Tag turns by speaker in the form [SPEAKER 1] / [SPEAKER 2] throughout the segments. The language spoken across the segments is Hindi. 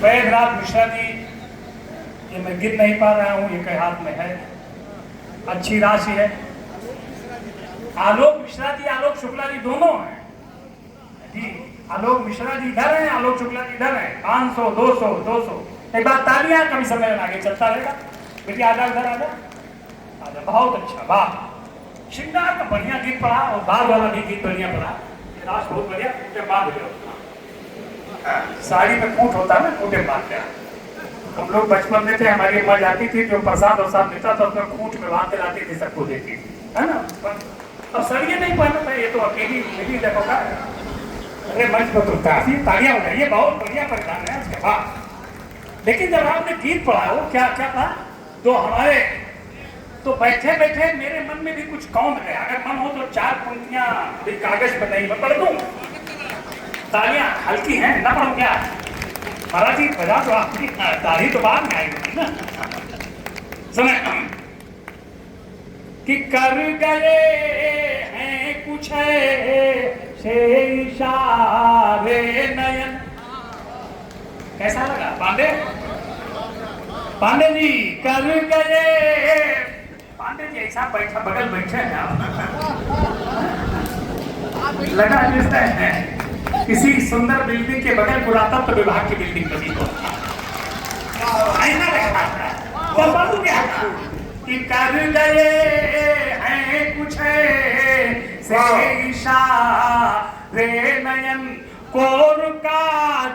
[SPEAKER 1] वैद्यनाथ मिश्रा जी, ये मैं गिन नहीं पा रहा हूँ, ये कई हाथ में है, अच्छी राशि है। आलोक मिश्रा जी, आलोक शुक्ला जी दोनों हैं जी। आलोक मिश्रा जी इधर हैं, आलोक शुक्ला जी इधर हैं। 500, 200, 200। एक बार तालियां, कभी समय आगे चलता रहेगा। बेटी आजा, इधर आजा, आजा। बहुत अच्छा, वाह। श्रृंगार का बढ़िया गीत पढ़ा और बाल वाला भी गीत बढ़िया पढ़ा। रास बहुत बढ़िया। कूटे बांध दो, साड़ी में कूट होता है ना, कूटे बांध दिया। हम लोग बचपन में थे, हमारी अम्मा जाती थी, जो प्रसाद वसाद देता था उसमें खूंट में बांध लाती थी, सबको देती थी, है ना। अब सड़िए नहीं पहनता, ये तो अकेली मिली देखो का। अरे मंच पर तो काफी तालियां हो जाइए, बहुत बढ़िया परिधान है उसके बाद। लेकिन जब आपने गीत पढ़ा, वो क्या क्या था, तो हमारे तो बैठे बैठे मेरे मन में भी कुछ कौन है। अगर मन हो तो 4 पंक्तियां कागज पर नहीं मैं पढ़ दूं। तालियां हल्की हैं, न पढ़ो क्या महाराज जी, बजा तो आपकी ताली तो बाद में आएगी ना। सुने कि कर गए हैं कुछ से इशारे नयन। कैसा लगा पांडे? पांडे जी कर गए। पांडे जी ऐसा बैठा, बगल बैठे हैं आप, लगा जैसे है किसी सुंदर बिल्डिंग के बगल पुरातत्व विभाग की बिल्डिंग बनी हो। ऐसा लगा तो बाबू क्या कि कर गए हैं कुछ से इशारे नयन, कोर का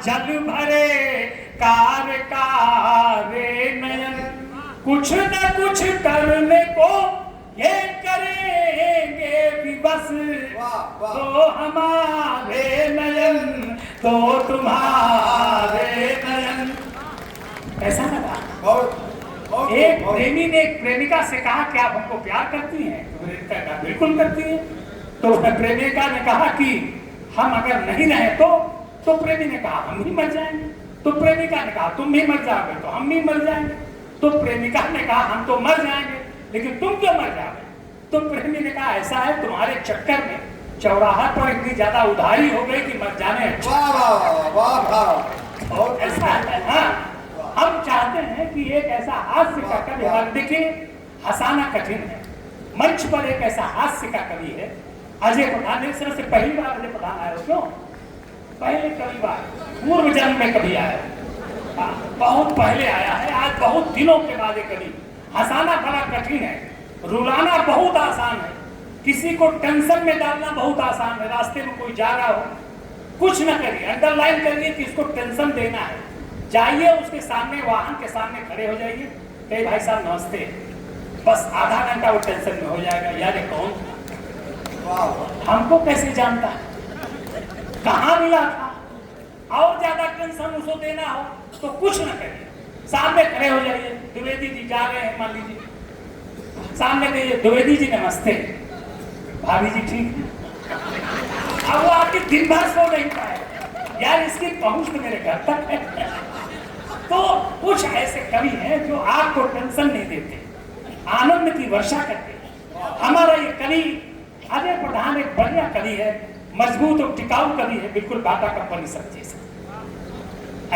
[SPEAKER 1] जल भरे कार रे नयन, कुछ न कुछ करने को ये करेंगे विवश, तो हमारे नयन तो तुम्हारे नयन। ऐसा लगा। एक प्रेमी ने एक प्रेमिका से कहा कि आप हमको प्यार करती हैं? तो प्रेमिका कहा बिल्कुल करती है। तो प्रेमिका ने कहा कि हम अगर नहीं रहे तो प्रेमी ने कहा हम भी मर जाएंगे। तो प्रेमिका ने कहा तुम भी मर जाओगे तो हम भी मर जाएंगे। तो प्रेमिका ने कहा हम तो मर जाएंगे लेकिन तुम क्यों मर जाओगे? तो प्रेमी ने कहा ऐसा है, तुम्हारे चक्कर में चौराहा पर इतनी ज्यादा उधारी हो गई कि मर जाने अच्छा। और ऐसा है। हाँ, हम चाहते हैं कि एक ऐसा हास्य का कवि, देखिए हंसाना कठिन है, मंच पर एक ऐसा हास्य का कवि है अजय प्रधान। एक तरह से पहली बार अजय प्रधान आया, क्यों पहले कभी बार पूर्व जन्म में कभी आया, बहुत पहले आया है, आज बहुत दिनों के बाद कभी। हंसाना बड़ा कठिन है, रुलाना बहुत आसान है, किसी को टेंशन में डालना बहुत आसान है। रास्ते में कोई जा रहा हो, कुछ न करिए, अंडरलाइन करिए कि इसको टेंशन देना है, जाइए उसके सामने, वाहन के सामने खड़े हो जाइए, कहे भाई साहब नमस्ते, बस आधा घंटा वो टेंशन में हो जाएगा। यार ये कौन, हमको कैसे जानता है, कहाँ मिला था, और ज्यादा टेंशन उसको देना हो तो कुछ न करिए, सामने खड़े हो जाइए। द्विवेदी जी जा रहे हैं, मान लीजिए सामने कहिए द्विवेदी जी नमस्ते, भाभी जी ठीक है। अब वो आपकी दिन भर सो नहीं पाए, यार इसकी पहुंच तो मेरे घर तक है। तो कुछ ऐसे कवि हैं जो आपको टेंशन नहीं देते, आनंद की वर्षा करते। हमारा ये कवि अजय प्रधान एक बढ़िया कवि है, मजबूत और टिकाऊ कवि है, बिल्कुल बाटा कंपनी सब चीज।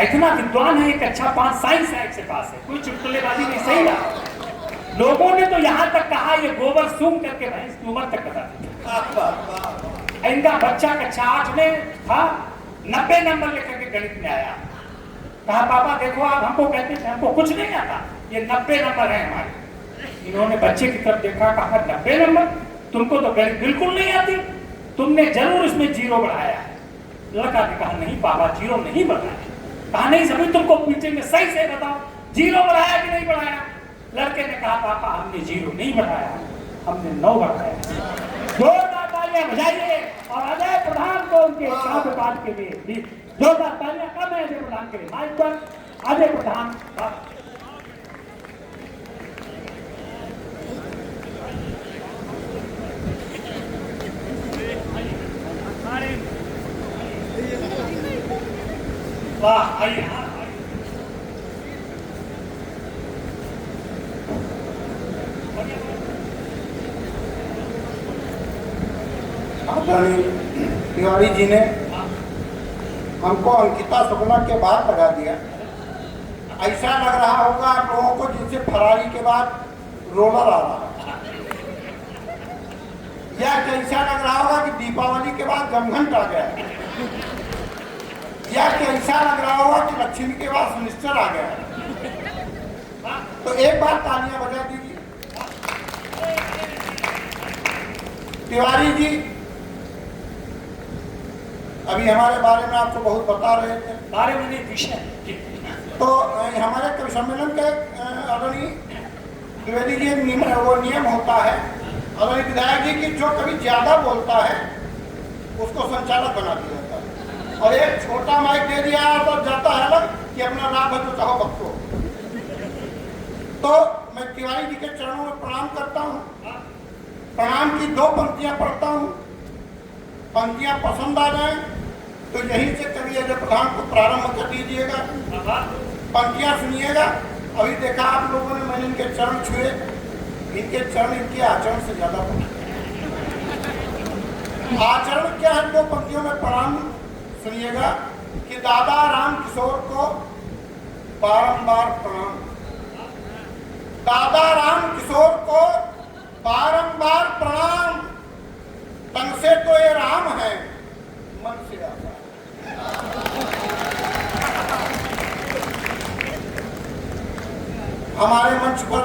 [SPEAKER 1] इतना विद्वान है, एक अच्छा 5 साइंस है इसके पास है, कोई चुटकुलेबाजी नहीं, सही बात। लोगों ने तो यहाँ तक कहा ये गोबर सूंघ करके भैंस की उम्र तक बता दी। इनका बच्चा कक्षा 8 में था, 90 नंबर लेकर के गणित में आया। कहा पापा देखो आप हमको कहते थे हमको कुछ नहीं आता, ये 90 नंबर है हमारे। इन्होंने बच्चे की तरफ देखा, कहा 90 नंबर, तुमको तो गणित बिल्कुल नहीं आती, तुमने जरूर इसमें 0 बढ़ाया है। लड़का ने कहा नहीं पापा 0 नहीं बढ़ाया। कहा नहीं सभी तुमको पूछे में सही से बताओ 0 बढ़ाया कि नहीं बढ़ाया। लड़के ने कहा पापा हमने 0 नहीं बढ़ाया, हमने 9 बढ़ाया। जोरदार तालियां बजाइए और अजय प्रधान को उनके काव्य पाठ के लिए जोरदार तालियां कम है अजय प्रधान के लिए। माइक पर अजय प्रधान। वाह आइए।
[SPEAKER 2] तिवारी जी ने हमको अंकिता शुक्ला के बाहर लगा दिया। ऐसा लग रहा होगा आप लोगों को जिनसे फरारी के बाद रोलर आ रहा है, या ऐसा लग रहा होगा कि दीपावली के बाद जमघंट आ गया, या ऐसा लग रहा होगा कि लक्ष्मी के बाद शनिश्चर आ गया। तो एक बार तालियां बजा दीजिए। तिवारी जी अभी हमारे बारे में आपको बहुत बता रहे थे,
[SPEAKER 1] बारे में नहीं विषय।
[SPEAKER 2] तो हमारे कवि सम्मेलन का आदरणीय द्विवेदी जी वो नियम होता है आदरणीय विधायक जी की, जो कभी ज्यादा बोलता है उसको संचालक बना दिया जाता है, और एक छोटा माइक दे दिया तो जाता है अलग कि अपना नाम है तो चाहो बख्शो। तो मैं तिवारी जी के चरणों में प्रणाम करता हूँ, प्रणाम की 2 पंक्तियां पढ़ता हूँ, पंक्तियां पसंद आ जाए तो यहीं से कवि अजय प्रधान को प्रारंभ कर दीजिएगा, पंक्तियां सुनिएगा। अभी देखा आप लोगों ने, मैंने इनके चरण छुए, इनके चरण इनके आचरण से ज्यादा आचरण क्या है। 2 पंक्तियों में प्रणाम सुनिएगा कि दादा राम किशोर को बारंबार प्रणाम, दादा राम किशोर को बारंबार प्रणाम, तन से तो ये राम है, मन से आता है। हमारे मंच पर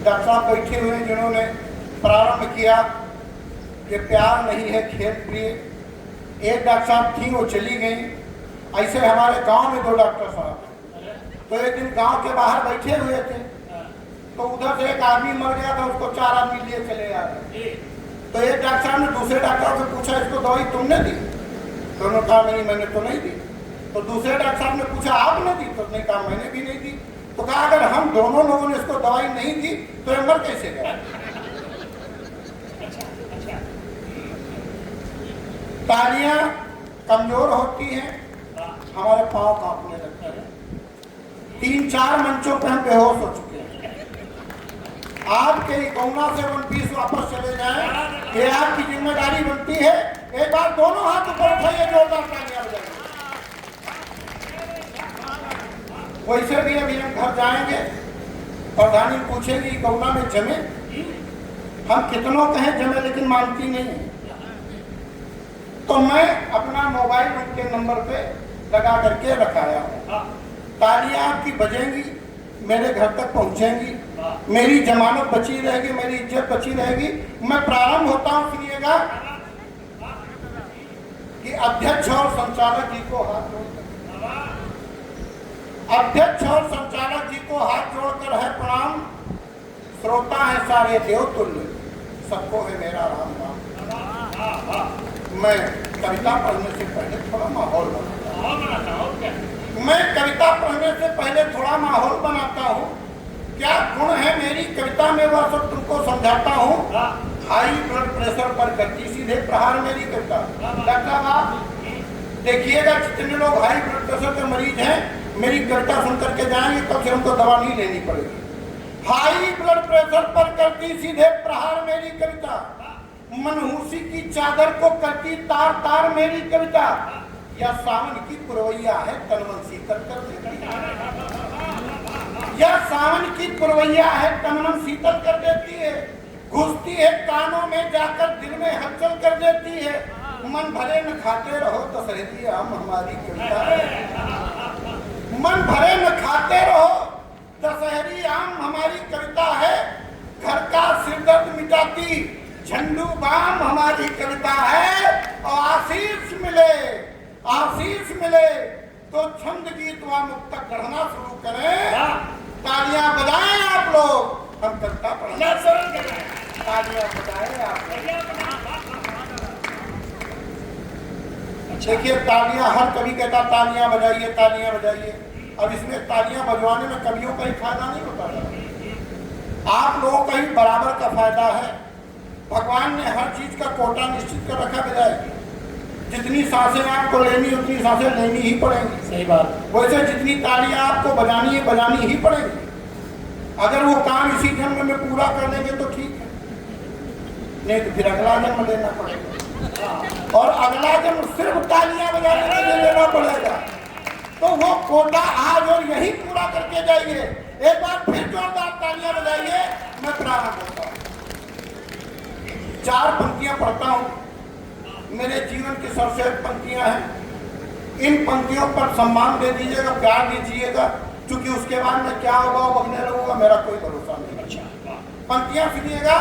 [SPEAKER 2] डॉक्टर साहब बैठे हुए हैं जिन्होंने प्रारंभ किया कि प्यार नहीं है खेल प्रिय। एक डॉक्टर साहब थी, वो चली गई। ऐसे हमारे गांव में 2 डॉक्टर साहब, तो एक दिन गांव के बाहर बैठे हुए थे, तो उधर से एक आदमी मर गया था, उसको 4 आदमी लिए चले आ गए। तो एक डॉक्टर साहब ने दूसरे डॉक्टर से पूछा, इसको दवाई तुमने दी? तो उन्होंने कहा नहीं, मैंने तो नहीं दी। तो दूसरे डॉक्टर साहब ने पूछा आपने दी? तो उसने कहा मैंने भी नहीं दी। तो कहा अगर हम दोनों लोगों ने इसको दवाई नहीं दी तो ये मर कैसे गया? तालियां कमजोर होती हैं, हमारे पांव कांपने लगते हैं। 3-4 मंचों पे हम बेहोश हो चुके हैं। आपके कोना से 1 वापस चले जाएं, ये आपकी जिम्मेदारी बनती है। एक बार दोनों हाथ ऊपर उठाइए, जोरदार तालियां बजाइए। वैसे भी अभी हम घर जाएंगे, प्रधानी पूछेगी कोना में जमे, हम कितनों कहें जमे लेकिन मानती नहीं है। तो मैं अपना मोबाइल उनके नंबर पे लगा करके रखाया हूँ। तालियां आपकी बजेंगी, मेरे घर तक पहुंचेंगी, मेरी जमानत बची रहेगी, मेरी इज्जत बची रहेगी। मैं प्रारंभ होता हूं, सुनिएगा कि अध्यक्ष और संचालक जी को हाथ जोड़कर, अध्यक्ष और संचालक जी को हाथ जोड़कर है प्रणाम। श्रोता है सारे देवतुल्य, सबको है मेरा राम राम। मैं कविता पढ़ने से पहले थोड़ा माहौल बनाता हूँ। मैं कविता पढ़ने से पहले थोड़ा माहौल बनाता हूँ। क्या गुण है मेरी कविता में, वह सब तुमको समझाता हूँ। हाई ब्लड प्रेशर पर करती सीधे प्रहार मेरी कविता। डॉक्टर साहब देखिएगा जितने लोग हाई ब्लड प्रेशर के मरीज हैं, मेरी कविता सुन करके जाएंगे, कब से उनको दवा नहीं लेनी पड़ेगी। हाई ब्लड प्रेशर पर करती सीधे प्रहार मेरी कविता, मनहूसी की चादर को करती तार तार मेरी कविता, या सावन की पुरवैया है तनमन शीतल कर देती है, या सावन की पुरवैया है तनमन शीतल कर देती है, घुसती है कानों में जाकर दिल में हलचल कर देती है। मन भरे न खाते रहो दशहरी आम हमारी कविता है, मन भरे न खाते रहो दशहरी आम हमारी कविता है। घर का सिरदर्द मिटाती झंडू बाम हमारी कविता है। और आशीष मिले तो छंद गीत व मुक्तक गढ़ना शुरू करें। तालियां बजाएं आप लोग, हम कविता पढ़ना शुरू करें। तालियां बजाएं आप लोग। देखिए तालियां, हर कवि कहता तालियां बजाइए, तालियां बजाइए। अब इसमें तालियां बजवाने में कवियों का ही फायदा नहीं होता था, आप लोगों का ही बराबर का फायदा है। भगवान ने हर चीज का कोटा निश्चित कर रखा विधायक, जितनी सांसें आपको लेनी उतनी सांसें लेनी ही पड़ेंगी।
[SPEAKER 1] सही बात।
[SPEAKER 2] वैसे जितनी तालियां आपको बजानी है बजानी ही पड़ेगी। अगर वो काम इसी जन्म में पूरा कर लेंगे तो ठीक है, नहीं तो फिर अगला जन्म लेना पड़ेगा, और अगला जन्म सिर्फ तालियां बजाने के लिए लेना पड़ेगा। तो वो कोटा आज और यही पूरा करके जाइए। एक बार फिर जोरदार तालियां बजाइए। मैं प्रारंभ होता हूं। 4 पंक्तियां पढ़ता हूं, मेरे जीवन की सर्वश्रेष्ठ पंक्तियां हैं। इन पंक्तियों पर सम्मान दे दीजिएगा, प्यार दीजिएगा, क्योंकि उसके बाद में क्या होगा वो बगने लगूंगा, मेरा कोई भरोसा नहीं। पंक्तियां सुनिएगा।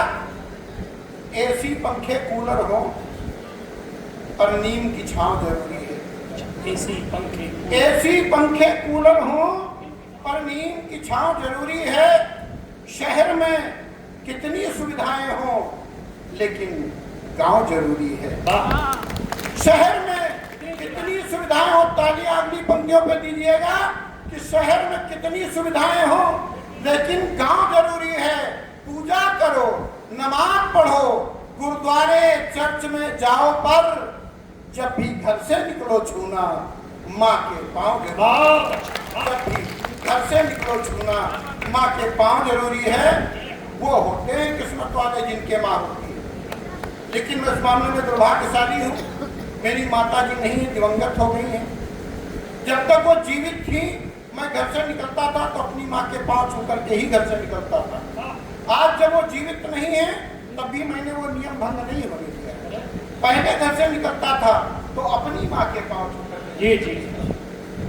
[SPEAKER 2] एसी पंखे कूलर हो पर नीम की छांव जरूरी है।
[SPEAKER 1] एसी
[SPEAKER 2] पंखे कूलर हो पर नीम की छांव जरूरी है। शहर में कितनी सुविधाएं हो लेकिन गांव जरूरी है। शहर में कितनी सुविधाएं हो, तालियां अगली पंक्तियों पे दीजिएगा कि शहर में कितनी सुविधाएं हो लेकिन गांव जरूरी है। पूजा करो, नमाज पढ़ो, गुरुद्वारे चर्च में जाओ, पर जब भी घर से निकलो छूना माँ के पाँव जरूरी। जब भी घर से निकलो छूना माँ के पाँव जरूरी है। वो होते हैं किस्मत वाले जिनके माँ होती है। लेकिन मैं इस मामले में दुर्भाग्यशाली हूँ, मेरी माता जी नहीं, दिवंगत हो गई हैं। जब तक वो जीवित थी मैं घर से निकलता था तो अपनी माँ के पाँव छू करके ही घर से निकलता था। आज जब वो जीवित नहीं है तब भी मैंने वो नियम भंग नहीं होने दिया। पहले घर से निकलता था तो अपनी माँ के पाँव छू करके,
[SPEAKER 1] जी।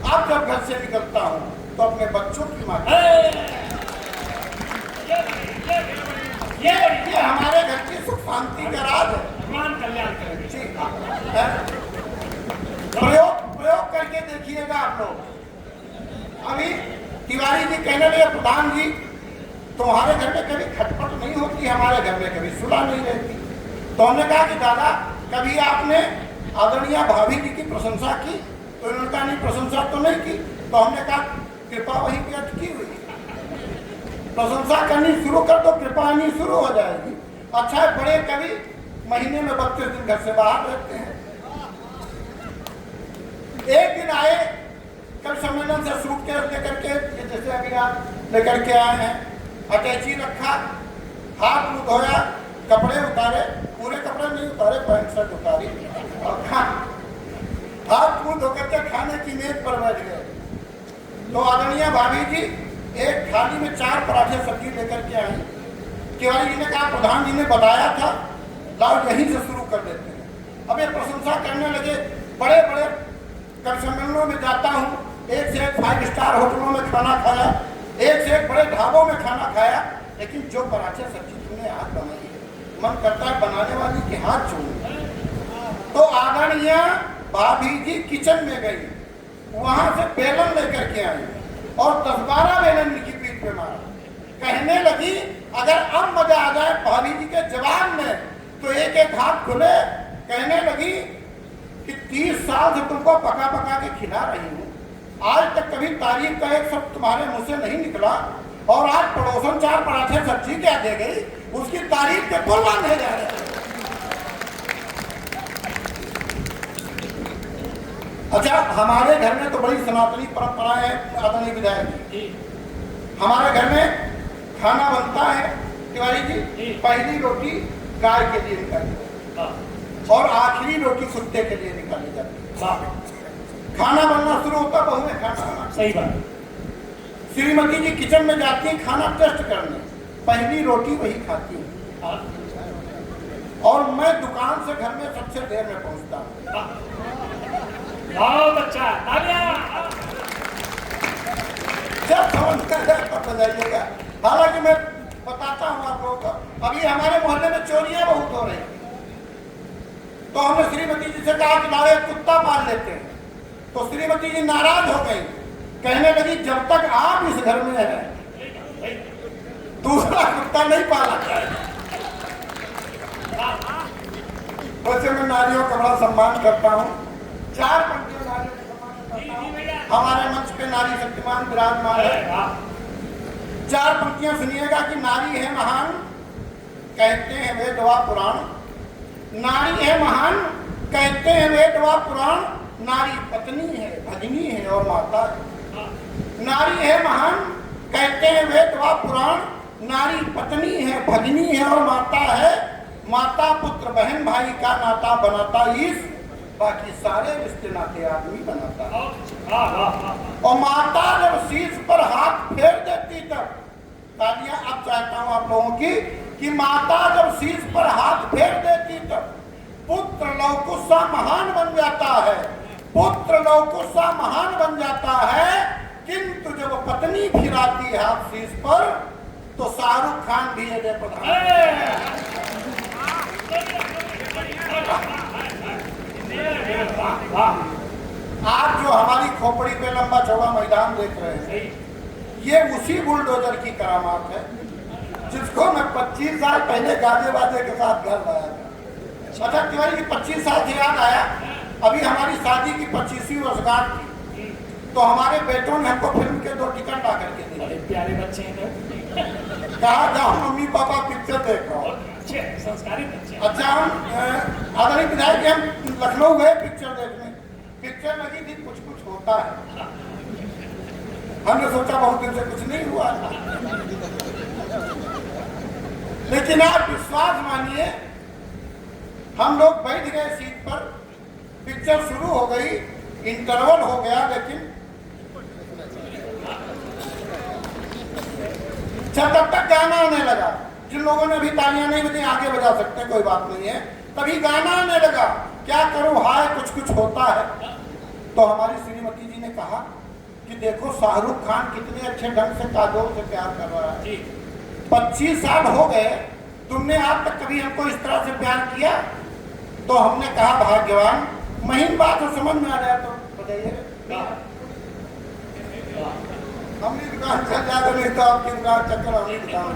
[SPEAKER 2] अब जब घर से निकलता हूँ तो अपने बच्चों की माँ। ये हमारे घर की सुख शांति का राज है।
[SPEAKER 1] कल्याण करेंगे।
[SPEAKER 2] प्रयोग करके देखिएगा आप लोग। अभी तिवारी जी कहने लगे, प्रधान जी तुम्हारे घर में कभी खटपट नहीं होती, हमारे घर में कभी सुलह नहीं रहती। तो हमने कहा कि दादा कभी आपने आदरणीय भाभी जी की प्रशंसा की? तो इन्होंने कहा नहीं, प्रशंसा तो नहीं की। तो हमने कहा कृपा वहीं पे अटकी हुई, प्रशंसा करनी शुरू कर दो, कृपा आनी शुरू हो जाएगी। अच्छा है, बड़े कवि महीने में 32 दिन घर से बाहर रहते हैं। एक दिन आए कल सम्मेलन से सूटकेस लेकर के, जैसे अभी आप लेकर के आए हैं, अटैची रखा, हाथ मुंह धोया, कपड़े उतारे, पूरे कपड़े नहीं उतारे, पैंट शर्ट उतारी और हाथ मुंह धोकर के खाने की मेज पर बैठ गए। तो आदरणीय भाभी जी एक थाली में 4 पराठे सब्जी लेकर के आई। तिवारी जी ने कहा प्रधान जी ने बताया था, लाओ यहीं से शुरू कर देते हैं। अब ये प्रशंसा करने लगे। बड़े बड़े कर सम्मेलनों में जाता हूँ, एक से एक 5 स्टार होटलों में खाना खाया, एक से एक बड़े ढाबों में खाना खाया, लेकिन जो पराठे सब्जी तुमने आज बनाई है, मन करता है बनाने वाली के हाथ छूऊं। तो आदरणीय भाभी जी किचन में गई, वहां से बेलन लेकर के आई और 10-12 बेलन की पीठ पे मारा। कहने लगी अगर अब मजा आ जाए भाभी जी के जवाब में तो एक एक हाथ खुले। कहने लगी कि 30 साल से तुमको पका पका के खिला रही हूँ, आज तक कभी तारीफ का एक शब्द तुम्हारे मुंह से नहीं निकला, और आज पड़ोसन 4 पराठे सब्जी क्या दे गई, उसकी तारीफ के पुल बांधे जा रहे हैं। अच्छा, हमारे घर में तो बड़ी सनातनी परंपराएं है आदरणीय विधायक जी। हमारे घर में खाना बनता है तिवारी जी, पहली रोटी गाय के लिए निकाली और आखिरी रोटी कुत्ते के लिए निकाली जाती है। खाना बनना शुरू होता, बहू में खाना बना।
[SPEAKER 1] सही बात।
[SPEAKER 2] श्रीमती जी किचन में जाती हैं खाना टेस्ट करने, पहली रोटी वही खाती हैं और मैं दुकान से घर में सबसे देर में पहुंचता हूँ।
[SPEAKER 1] बहुत अच्छा,
[SPEAKER 2] जब समझ जाइएगा। हालांकि मैं बताता हूँ आप लोगों को, अभी हमारे मोहल्ले में चोरियां बहुत हो रही, तो हमने श्रीमती जी से कहा कि लाओ एक कुत्ता पाल लेते हैं। तो श्रीमती जी नाराज हो गई, कहने लगी जब तक आप इस घर में हैं दूसरा कुत्ता नहीं पाला जाएगा। वैसे मैं नारियों का बड़ा सम्मान करता हूँ, 4 पंक्तियों नारियों का सम्मान करता हूँ। हमारे मंच पे नारी शक्तिमान विराजमान है। 4 पंक्तियां सुनिएगा कि नारी है महान, कहते हैं वेद व पुराण। नारी है महान, कहते हैं वेद व पुराण। नारी पत्नी है, भगिनी है और माता है। नारी है महान, कहते हैं वेद व पुराण। नारी पत्नी है, भगिनी है और माता है। माता पुत्र बहन भाई का नाता बनाता ईश, बाकी सारे रिश्ते नाते आदमी बनाता है। और माता जब शीश पर हाथ फेर देती तब, तालियां अब चाहता हूं आप लोगों की, कि माता जब शीश पर हाथ फेर देती तब पुत्र लवकुशा महान बन जाता है, पुत्र लवकुशा महान बन जाता है। किंतु जब पत्नी फिराती है हाथ शीश पर तो शाहरुख खान भी है प्रधान। आप जो हमारी खोपड़ी पे लंबा चौड़ा मैदान देख रहे हैं, ये उसी बुलडोजर की करामात है जिसको मैं 25 साल पहले गाजे बाजे के साथ घर लाया था। अच्छा तिवारी की 25 साल से याद आया, अभी हमारी शादी की 25वीं वर्षगांठ थी, तो हमारे बेटों ने हमको फिल्म के 2 टिकट ला करके दिए।
[SPEAKER 1] प्यारे बच्चे हैं,
[SPEAKER 2] कहा जाओ मम्मी पापा पिक्चर देखो,
[SPEAKER 1] अच्छे संस्कारी बच्चे।
[SPEAKER 2] अच्छा हम आदरणीय विधायक हम लखनऊ गए पिक्चर देखने, पिक्चर लगी थी कुछ कुछ होता है। हमने सोचा बहुत दिन से कुछ नहीं हुआ, लेकिन आप विश्वास मानिए हम लोग बैठ गए सीट पर, पिक्चर शुरू हो गई, इंटरवल हो गया, लेकिन तब तक गाना आने लगा। जिन लोगों ने अभी तालियां नहीं बजाई आगे बजा सकते हैं, कोई बात नहीं है। तभी गाना आने लगा, क्या करूं हाय कुछ कुछ होता है। तो हमारी श्रीमती जी ने कहा कि देखो शाहरुख खान कितने अच्छे ढंग से काजोल से प्यार कर रहा है, 25 साल हो गए, तुमने आज तक कभी हमको इस तरह से प्यार किया? तो हमने कहा भाग्यवान, महीन बात हो समझ में आ जाए तो बताइए। हमने दुकान चल जाते नहीं तो आपकी दुकान चक्कर हमने दुकान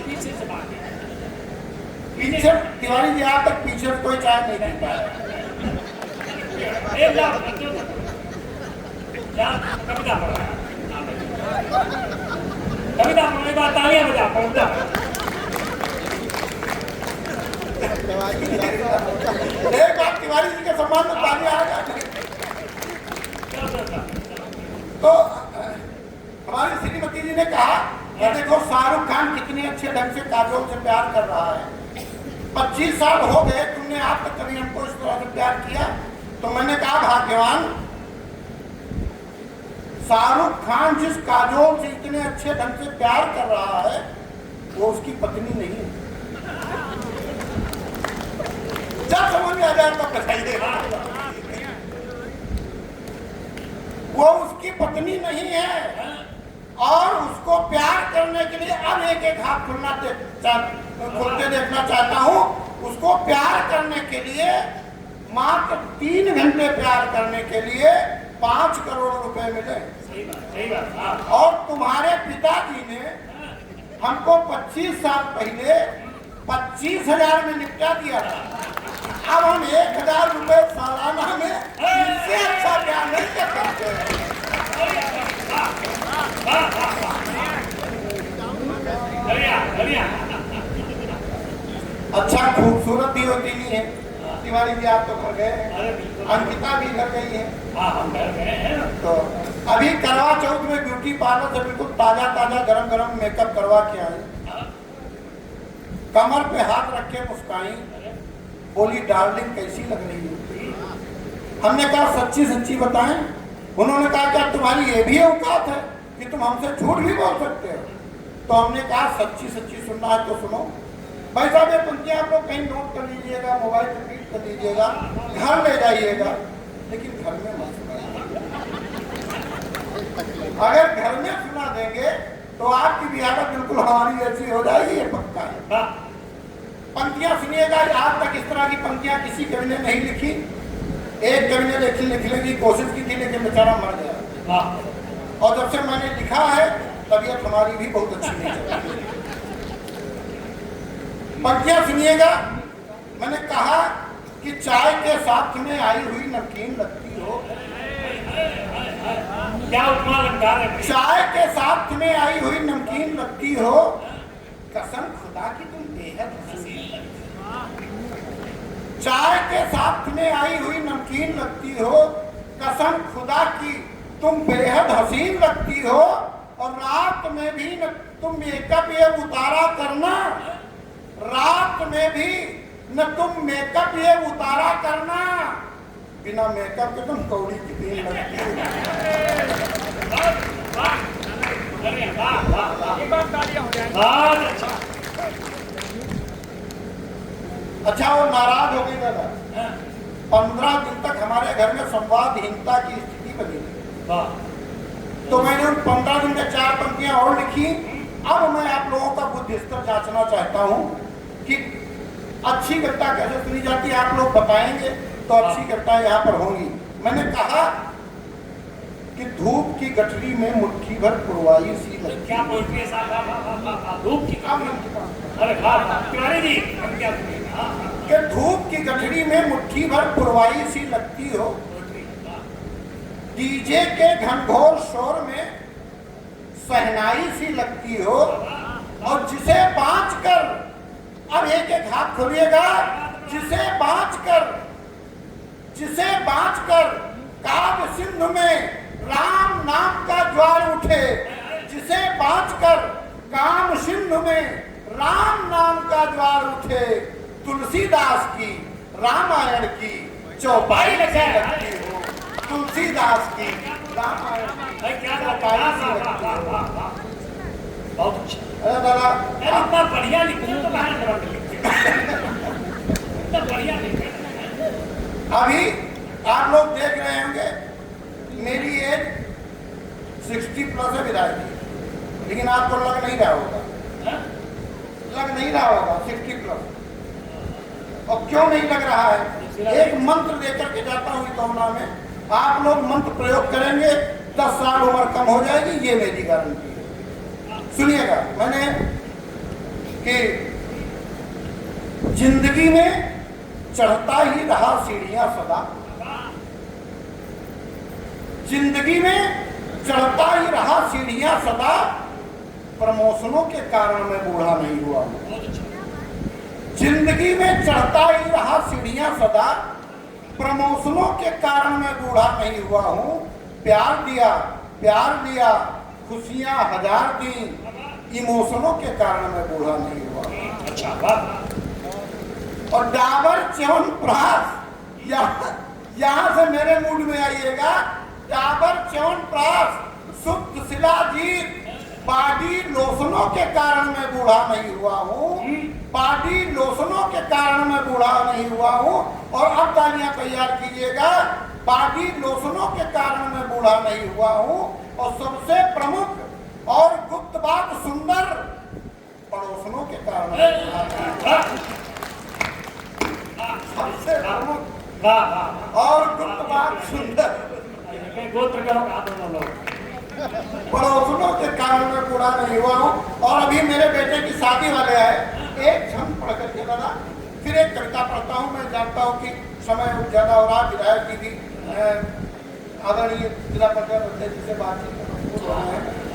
[SPEAKER 1] पीछे से बात
[SPEAKER 2] पीछे तिवारी जी आज तक पीछे कोई चाय नहीं पी पाया।
[SPEAKER 1] कविता पढ़ रहा कविता पढ़ने बाद तालियां बजा पढ़ता।
[SPEAKER 2] एक बार तिवारी जी के सम्मान में तालियां आ जाती। तो हमारी श्रीमती जी ने कहा कि देखो शाहरुख खान कितने अच्छे ढंग से काजोल से प्यार कर रहा है, 25 साल हो गए, तुमने आज तक कभी हमको इस तरह से प्यार किया? तो मैंने कहा भाग्यवान, शाहरुख खान जिस काजोल से इतने अच्छे ढंग से प्यार कर रहा है वो उसकी पत्नी नहीं है। जब समझ में आ जाए तो बताइए, वो उसकी पत्नी नहीं है और उसको प्यार करने के लिए अब एक एक हाथ खुलते देखना चाहता हूँ। उसको प्यार करने के लिए मात्र 3 घंटे प्यार करने के लिए 5 करोड़ रुपए मिले।
[SPEAKER 1] सही बात।
[SPEAKER 2] और तुम्हारे पिताजी ने हमको 25 साल पहले 25,000 में निपटा दिया था। अब हम 1,000 रुपए सालाना में इससे अच्छा प्यार नहीं कर सकते। अच्छा खूबसूरत भी होती नहीं है। तिवारी जी आप तो घर गए, अंकिता भी घर गई है।
[SPEAKER 1] हम घर गए हैं।
[SPEAKER 2] तो अभी करवा चौथ में ब्यूटी पार्लर से बिल्कुल ताजा ताजा गरम गरम मेकअप करवा के आई, कमर पे हाथ रख के मुस्काई, बोली डार्लिंग कैसी लग रही है? हमने कहा सच्ची सच्ची बताएं। उन्होंने कहा क्या तुम्हारी ये भी औकात है कि तुम हमसे झूठ भी बोल सकते हो? तो हमने कहा सच्ची सच्ची सुनना है तो सुनो। भाई साहब ये पंक्तियां आप लोग कहीं नोट कर लीजिएगा, मोबाइल पे फीड कर लीजिएगा, घर ले जाइएगा, लेकिन घर में मत सुनाइएगा। अगर घर में सुना देंगे तो आपकी भी हालत बिल्कुल हमारी जैसी हो जाएगी, ये पक्का है। पंक्तियां सुनिएगा, आज तक इस तरह की पंक्तियां किसी कवि ने नहीं लिखी। एक कवि ने लिखने की कोशिश की थी लेकिन बेचारा मर गया। और जब से मैंने लिखा है तबीयत हमारी भी बहुत अच्छी नहीं चल रही। पंक्तियां सुनिएगा। मैंने कहा कि चाय के साथ में आई हुई नमकीन लगती हो।
[SPEAKER 1] क्या उपमा अलंकार है?
[SPEAKER 2] चाय के साथ में आई हुई नमकीन लगती हो, कसम खुदा की तुम बेहद हसीन लगती हो। चाय के साथ में आई हुई नमकीन लगती हो, कसम खुदा की तुम बेहद हसीन लगती हो। और रात में भी न तुम मेकअप ये उतारा करना, रात में भी न तुम मेकअप ये उतारा करना, बिना मेकअप के तुम कौड़ी की तीन लगती हो।
[SPEAKER 1] बहुत अच्छा।
[SPEAKER 2] अच्छा, वो नाराज हो गई दादा।
[SPEAKER 1] हाँ,
[SPEAKER 2] 15 दिन तक हमारे घर में संवादहीनता की स्थिति बनी रही।
[SPEAKER 1] वाह।
[SPEAKER 2] तो मैंने उन 15 दिन में 4 पंक्तियां और लिखी। अब मैं आप लोगों का बुद्धि स्तर जांचना चाहता हूं कि अच्छी कविता कैसे सुनी जाती है। आप लोग बताएंगे तो अच्छी कविता यहाँ पर होंगी। मैंने कहा कि धूप की गठरी में मुट्ठी भर पुरवाई सी लगती।
[SPEAKER 1] क्या बोलती है साहब? वाह, वाह, वाह, वाह, धूप की।
[SPEAKER 2] अब मैं
[SPEAKER 1] अरे वाह वाह, तिवारी जी हम क्या सुनिए? हाँ, हाँ,
[SPEAKER 2] कि धूप की गठरी में मुट्ठी भर पुरवाई सी लगती हो, डीजे के घनघोर शोर में सहनाई सी लगती हो, और जिसे बाँच कर, अब एक एक हाथ खोलिएगा, जिसे बाँच कर काव्य सिंधु में राम नाम का ज्वार उठे, जिसे बाँच कर काम सिंधु में राम नाम का ज्वार उठे, तुलसीदास की रामायण की चौपाई सी लगती हो, तुलसीदास की रामायण की
[SPEAKER 1] क्या
[SPEAKER 2] चौपाई सी लगती हो।
[SPEAKER 1] बहुत अच्छा।
[SPEAKER 2] अरे दादा,
[SPEAKER 1] इतना बढ़िया लिखे तो कहाँ जवाब लिखते? इतना बढ़िया लिखे।
[SPEAKER 2] अभी आप लोग देख रहे होंगे मेरी एज 60 प्लस है विदाई की, लेकिन आपको लग नहीं रहा होगा, लग नहीं रहा होगा 60 प्लस। और क्यों नहीं लग रहा है? एक मंत्र देकर के जाता हूँ इतौना में, आप लोग मंत्र प्रयोग करेंगे 10 साल उम्र कम हो जाएगी, ये मेरी गारंटी है। सुनिएगा, मैंने कि जिंदगी में चढ़ता ही रहा सीढ़ियां सदा, जिंदगी में चढ़ता ही रहा सीढ़ियां सदा, प्रमोशनों के कारण मैं बूढ़ा नहीं हुआ हूं। जिंदगी में चढ़ता ही रहा सीढ़ियां सदा, प्रमोशनों के कारण मैं बूढ़ा नहीं हुआ हूं। प्यार दिया खुशियां हजार दी, इमोशनों के कारण मैं बूढ़ा नहीं हुआ।
[SPEAKER 1] अच्छा वाह।
[SPEAKER 2] और डाबर च्यवनप्राश, यहाँ से मेरे मूड में आइएगा। डाबर च्यवनप्राश, शुद्ध शिलाजीत, बॉडी लोशनों के कारण मैं बूढ़ा नहीं हुआ हूँ। बॉडी लोशनों के कारण मैं बूढ़ा नहीं हुआ हूँ। और अब तालियां तैयार कीजिएगा, बॉडी लोशनों के कारण मैं बूढ़ा नहीं हुआ हूँ। और सबसे प्रमुख और गुप्त बात सुंदर, पड़ोसनों के कारण मैं बूढ़ा नहीं हुआ। सबसे प्रमुख और गुप्त बात सुंदर,
[SPEAKER 1] गोत्र का होगा दोनों लोग,
[SPEAKER 2] पड़ोसनों के कारण मैं बूढ़ा नहीं हुआ हूँ। और अभी मेरे बेटे की शादी वाले आए, एक क्षण पढ़ करके दादा फिर एक कविता पढ़ता हूँ। मैं जानता हूँ कि समय ज्यादा हो रहा, विधायक जी भी आदरणीय जिला पंचायत अध्यक्ष से बातचीत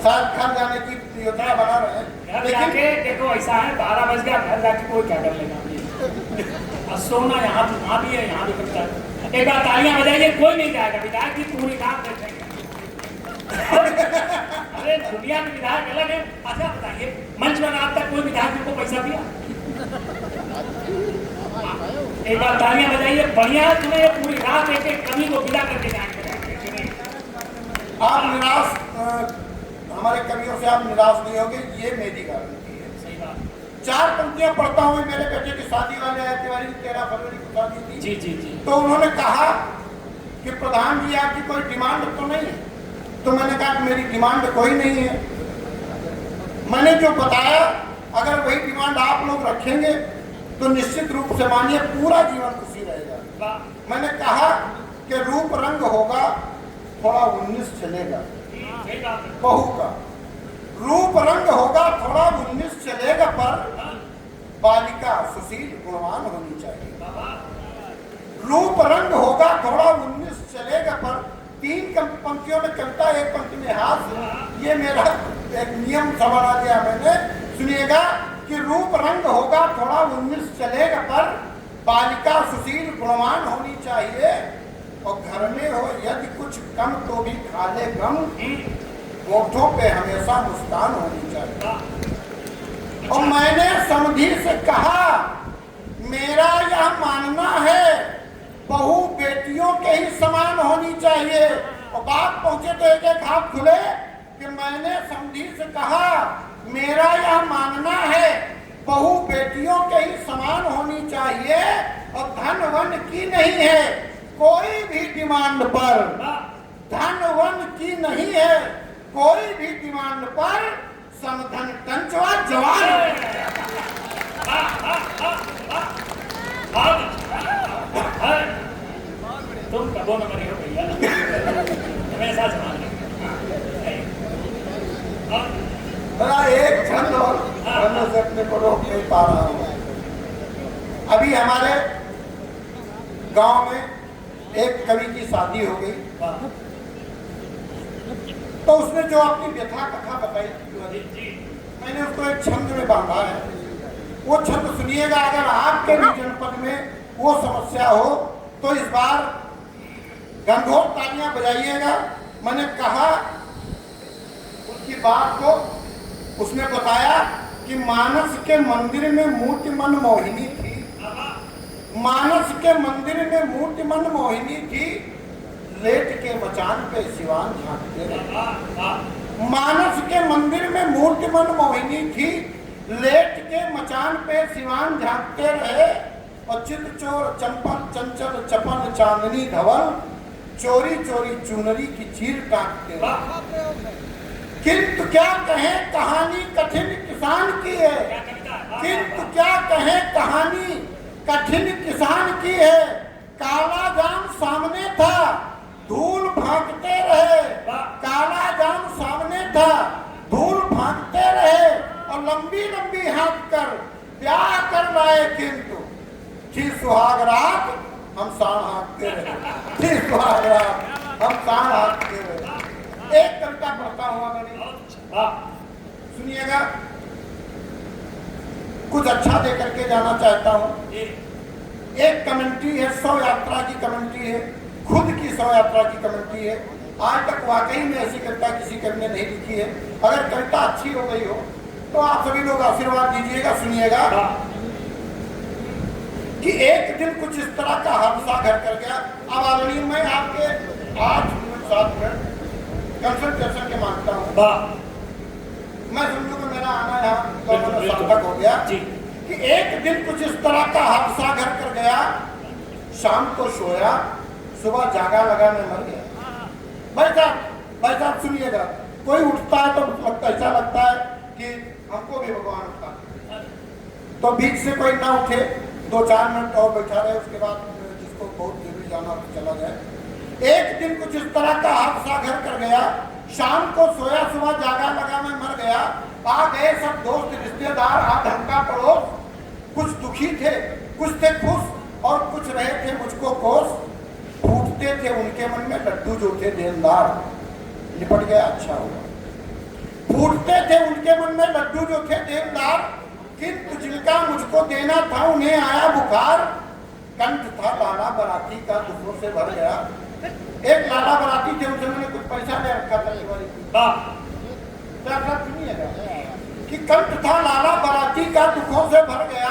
[SPEAKER 2] शायद घर जाने की योजना बना रहे हैं।
[SPEAKER 1] लेकिन देखो ऐसा है, 12 बज गया, घर जाके कोई क्या कर लेगा। और सोना यहाँ भी, वहाँ भी है, यहाँ भी करता है। एक बार तालियां बजाइए, कोई नहीं जाएगा। विधायक जी पूरी रात बैठेंगे। अरे दुनिया में विधायक अलग है। अच्छा बताइए, मंच में आज तक कोई विधायक को पैसा दिया? एक बार तालियां बजाइए, बढ़िया है। तुम्हें पूरी रात एक एक कमी को विदा करके जाएंगे।
[SPEAKER 2] आप निराश, हमारे कवियों से आप निराश नहीं होंगे, ये मेरी गारंटी है।
[SPEAKER 1] सही बात।
[SPEAKER 2] 4 पंक्तियां पढ़ता हूँ। मेरे बेटे की शादी वाले आए, तिवारी 13 फरवरी को शादी थी।
[SPEAKER 1] जी जी जी।
[SPEAKER 2] तो उन्होंने कहा कि प्रधान जी आपकी कोई डिमांड तो नहीं है? तो मैंने कहा कि मेरी डिमांड कोई नहीं है। मैंने जो बताया, अगर वही डिमांड आप लोग रखेंगे तो निश्चित रूप से मानिए पूरा जीवन खुशी रहेगा। मैंने कहा कि रूप रंग होगा, थोड़ा 19 चलेगा। बहू का रूप रंग होगा, थोड़ा 19 चलेगा, पर बालिका सुशील गुणवान होनी चाहिए। रूप रंग होगा, थोड़ा 19 चलेगा, पर 3 पंक्तियों में कविता, 1 पंक्ति में हास्य। ये मेरा एक नियम सा बना दिया मैंने। सुनिएगा कि रूप रंग होगा, थोड़ा 19 चलेगा, पर बालिका सुशील गुणवान होनी चाहिए। और घर में हो यदि कुछ कम तो भी खा ले गम, होठों पे हमेशा मुस्कान होनी चाहिए। और मैंने समधी से कहा, मेरा यह मानना है बहू बेटियों के ही समान होनी चाहिए। और बात पहुंचे तो एक एक हाथ खुले कि मैंने समधी से कहा, मेरा यह मानना है बहू बेटियों के ही समान होनी चाहिए और धन वन की नहीं है कोई भी डिमांड पर, धन वन की नहीं है कोई भी डिमांड पर, समधन कंचवा जवान।
[SPEAKER 1] तुम कबो न मरी हो भैया, हमेशा जवान
[SPEAKER 2] बड़ा एक छंद और छंद से अपने को रोक नहीं पा रहा हूँ। अभी हमारे गांव में एक कवि की शादी हो गई, तो उसने जो अपनी व्यथा कथा बताई मैंने उसको एक छंद में बांधा है। वो छंद सुनिएगा, अगर आपके भी जनपद में वो समस्या हो तो इस बार गंधोर तालियां बजाइएगा। मैंने कहा उसकी बात को, उसने बताया कि मानस के मंदिर में मूर्ति मन मोहिनी थी, मानस के मंदिर में मूर्ति मन मोहिनी थी, लेट के मचान पे सिवान झांकते रहे। मानस के मंदिर में मूर्ति मन मोहिनी थी, लेट के मचान पे सिवान झांकते रहे, और चित चोर चंपल चंचल चपल चांदनी धवल, चोरी चोरी चुनरी की चीर काटते रहे। किंतु क्या कहें कहानी कठिन किसान की है, किंतु क्या कहें कहानी कठिन किसान की है। काला जाम सामने था धूल भागते रहे, काला जाम सामने था धूल भागते रहे, और लंबी लंबी हाँक कर ब्याह कर लाए, किंतु थी सुहाग रात हम साण हाँकते रहे, थी सुहाग रात हम साण हाँकते रहे। एक कविता पढ़ता हुआ मैंने, सुनिएगा, कुछ अच्छा दे करके जाना चाहता हूँ। एक कमेंट्री है, 100 यात्रा की कमेंट्री है, खुद की 100 यात्रा की कमेंट्री है। आज तक वाकई में ऐसी कविता किसी कवि ने नहीं लिखी है। अगर कविता अच्छी हो गई हो तो आप सभी लोग आशीर्वाद दीजिएगा। सुनिएगा कि एक दिन कुछ इस तरह का हादसा घर कर गया। अब आदरणीय मैं आपके 8 मिनट 7 मिनट कंसल्टेशन के मांगता हूँ। मैं समझूं कि मेरा आना यहाँ सार्थक हो गया कि एक दिन कुछ इस तरह का हादसा घर कर गया। शाम को सोया, सुबह जागा लगा मैं मर गया। भाई साहब सुनिएगा, कोई उठता है तो ऐसा लगता है कि हमको भी भगवान उठा, तो बीच से कोई ना उठे, 2-4 मिनट और बैठा रहे, उसके बाद जिसको बहुत जरूरी जाना तो चला जाए। एक दिन कुछ इस तरह का हादसा घर कर गया। शाम को सोया, सुबह जागा लगा मैं मर गया। आ गए सब दोस्त रिश्तेदार, आध हमका पड़ोस, कुछ दुखी थे, कुछ थे खुश, और कुछ रहे थे मुझको कोस। फूटते थे उनके मन में लड्डू जो थे देनदार, निपट गया अच्छा हुआ। फूटते थे उनके मन में लड्डू जो थे देनदार, किंतु जिनका मुझको देना था उन्हें आया बुखार। कंठ था लाला बराती का दुखों से भर गया। एक लाला बराती थे, उनसे मैंने कुछ पैसा ले रखा था कि कंठ था लाला बराती का दुखों से भर गया,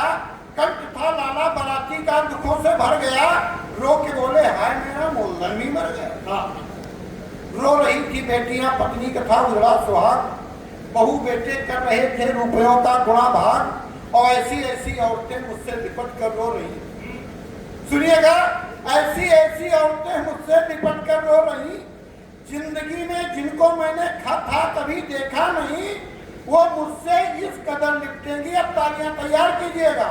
[SPEAKER 2] कंठ था लाला बराती का दुखों से भर गया। रो के बोले हाय मेरा मूलधन भी मर गया। रो रही थी बेटियां, पत्नी का था उजड़ा सुहाग, बहू बेटे कर रहे थे रुपयों का गुणा भाग, और ऐसी ऐसी औरतें मुझसे लिपट कर रो रही। सुनिएगा, ऐसी ऐसी औरतें मुझसे लिपट कर रो रही। जिंदगी में जिनको मैंने था कभी देखा नहीं, वो मुझसे इस कदर लिपटेंगी। अब तालियां तैयार कीजिएगा।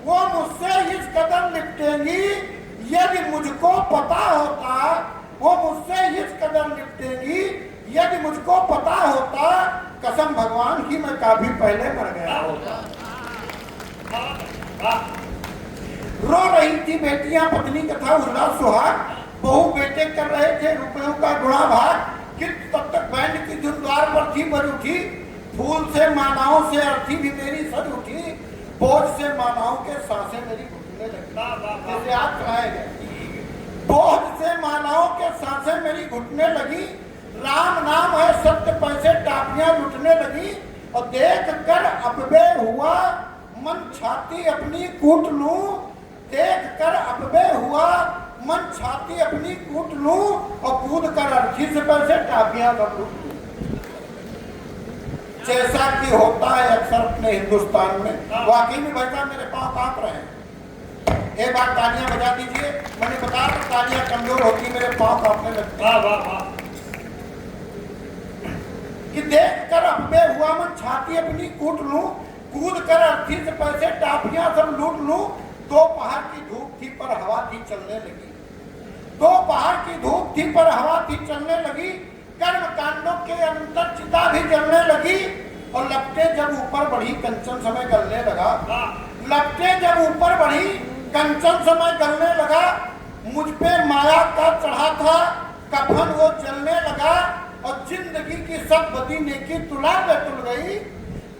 [SPEAKER 2] वो मुझसे इस कदर लिपटेंगी, यदि मुझको पता होता, वो मुझसे इस कदर लिपटेंगी, यदि मुझको पता होता, कसम भगवान की मैं काफी पहले मर गया होता। रो रही थी बेटियां, पत्नी का था उजड़ा सुहाग, बहू बेटे कर रहे थे रुपयों का गुणा भाग। किंतु तब तक बैंड की धुन द्वार पर थी बर उठी, फूल से मालाओं से अर्थी भी मेरी सज उठी, बोझ से मालाओं के सांसें मेरी घुटने लगी। जैसे आप चढ़ाएंगे, बोझ से मालाओं के सांसें मेरी घुटने लगी। राम नाम है सत्य पैसे टापियां लुटने लगी, और देख कर अपबे हुआ मन छाती अपनी कूट लूं, देख कर अपबे हुआ मन छाती अपनी कूट लूं, और कूद कर अर्थी से पैसे टापियां सब लूट लूं। जैसा कि होता है अक्सर अपने हिंदुस्तान में। वाकई में भाई साहब मेरे पाँव कांप रहे हैं। एक बार तालियां बजा दीजिए। मैंने बताया तो तालियां कमजोर होती, मेरे पाँव कांपने लगते।
[SPEAKER 1] वाह वाह वाह।
[SPEAKER 2] कि देखकर अपने हुआ मन छाती अपनी कूट लूं, कूद कर अर्थी से पैसे टाफियां सब लूट लूं। दोपहर की धूप थी पर हवा थी चलने लगी, दोपहर की धूप थी पर हवा थी चलने लगी। कर्म कांडों के अंतर चिता भी जलने लगी। और लपटें जब ऊपर बढ़ी कंचन समय गलने लगा, लपटें जब ऊपर बढ़ी कंचन समय गलने लगा। मुझ पे माया का चढ़ा था कफन वो जलने लगा। और जिंदगी की सब बदी नेकी तुला पे तुल गई,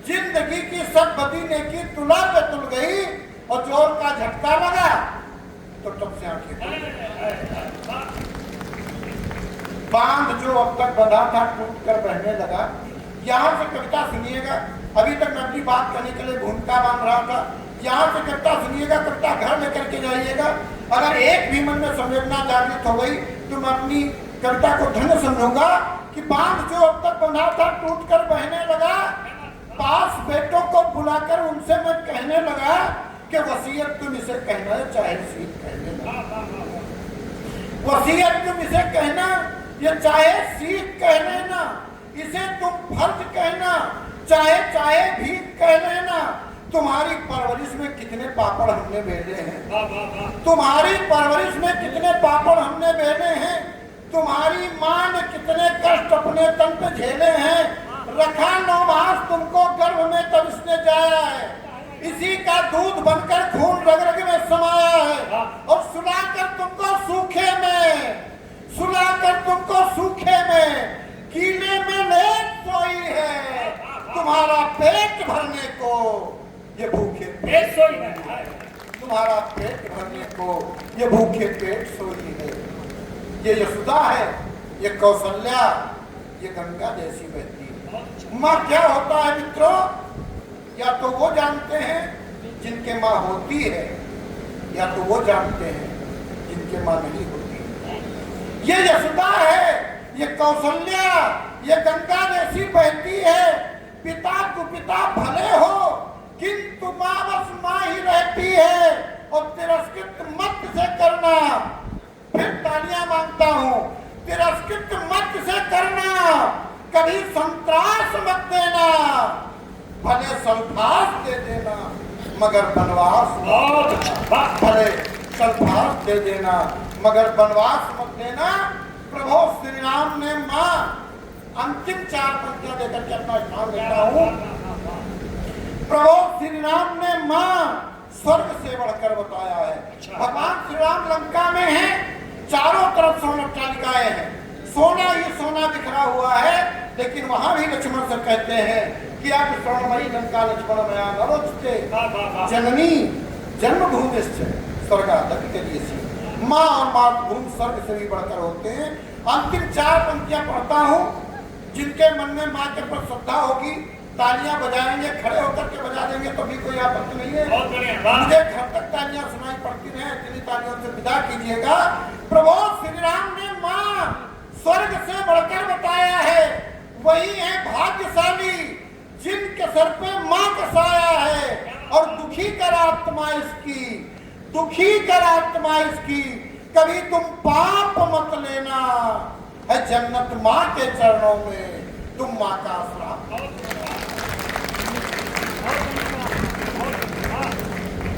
[SPEAKER 2] जिंदगी की सब बदी नेकी तुला पे तुल गई। और जोर का झटका लगा तो तब से आंखें बांध जो अब तक बंधा था टूट कर बहने लगा। यहाँ से कविता सुनिएगा। अभी तक मैं अपनी बात करने के लिए भूमिका बांध रहा था। यहाँ से कविता सुनिएगा, कविता घर में करके जाइएगा। अगर एक भी मन में संवेदना जागृत हो गई तो मैं अपनी कविता को धन्य समझूंगा। कि बांध जो अब तक बंधा था टूट कर बहने लगा। पास बेटों को बुलाकर उनसे मैं कहने लगा कि वसीयत तुम इसे कहना चाहे सीख कहने लगा। वसीयत तुम इसे कहना ये चाहे सीख कह लेना, इसे तुम फर्ज कहना चाहे चाहे भी कह लेना। तुम्हारी परवरिश में कितने पापड़ हमने बेले हैं, तुम्हारी परवरिश में कितने पापड़ हमने बेले हैं। तुम्हारी माँ ने कितने कष्ट अपने तन पे झेले हैं। रखा 9 मास तुमको गर्भ में तब इसने जाया है। इसी का दूध बनकर खून रग रग में समाया है। और सुलाकर तुमको सूखे में, सुलाकर तुमको सूखे में कीले में लेट सोई है। तुम्हारा पेट भरने को ये भूखे पेट सोई है, तुम्हारा पेट भरने को ये भूखे पेट सोई है। ये यशोदा है, ये कौशल्या, ये गंगा जैसी बहती है। माँ क्या होता है मित्रों, या तो वो जानते हैं जिनके माँ होती है, या तो वो जानते हैं जिनके माँ नहीं होती है। ये यशोदा है, ये कौशल्या, ये गंगा जैसी बहती है। पिता कुपिता भले हो किंतु माँ बस माँ ही रहती है। और तिरस्कृत मत से करना, फिर तालियां मांगता हूँ, तिरस्कृत मत से करना। कभी संत्रास मत देना, भले सल्फास दे देना मगर बनवास मत देना। भले सल्फास दे देना मगर बनवास मत देना। प्रभु श्री राम ने माँ अंतिम 4 पंक्तियां देकर के अपना स्थान लेता हूँ। प्रभु श्री राम ने माँ स्वर्ग से बढ़कर बताया है। भगवान श्री राम लंका में है, चारों तरफ सोनालिकाएं हैं, सोना ही सोना बिखरा हुआ है। लेकिन वहां भी लक्ष्मण से कहते हैं कि आप स्वर्णमयी लंका लक्ष्मण मया नरोचते जननी जन्मभूमि स्वर्गादपि। माँ और मातृभूमि स्वर्ग से भी बढ़कर होते हैं। अंतिम 4 पंक्तियां पढ़ता हूँ। जिनके मन में माँ के प्रति श्रद्धा होगी तालियां बजाएंगे, खड़े होकर के बजा देंगे तो भी कोई आपत्ति नहीं है। मुझे घर तक तालियां सुनाई पड़ती रहे, इतनी तालियों से विदा कीजिएगा। प्रभु श्री राम ने माँ स्वर्ग से बढ़कर बताया है। वही है भाग्यशाली जिनके सर पे माँ का साया है। और दुखी कर आत्मा इसकी, दुखी कर आत्मा इसकी, कभी तुम पाप मत लेना है। जन्नत माँ के चरणों में तुम माँ का आसरा।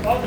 [SPEAKER 1] बहुत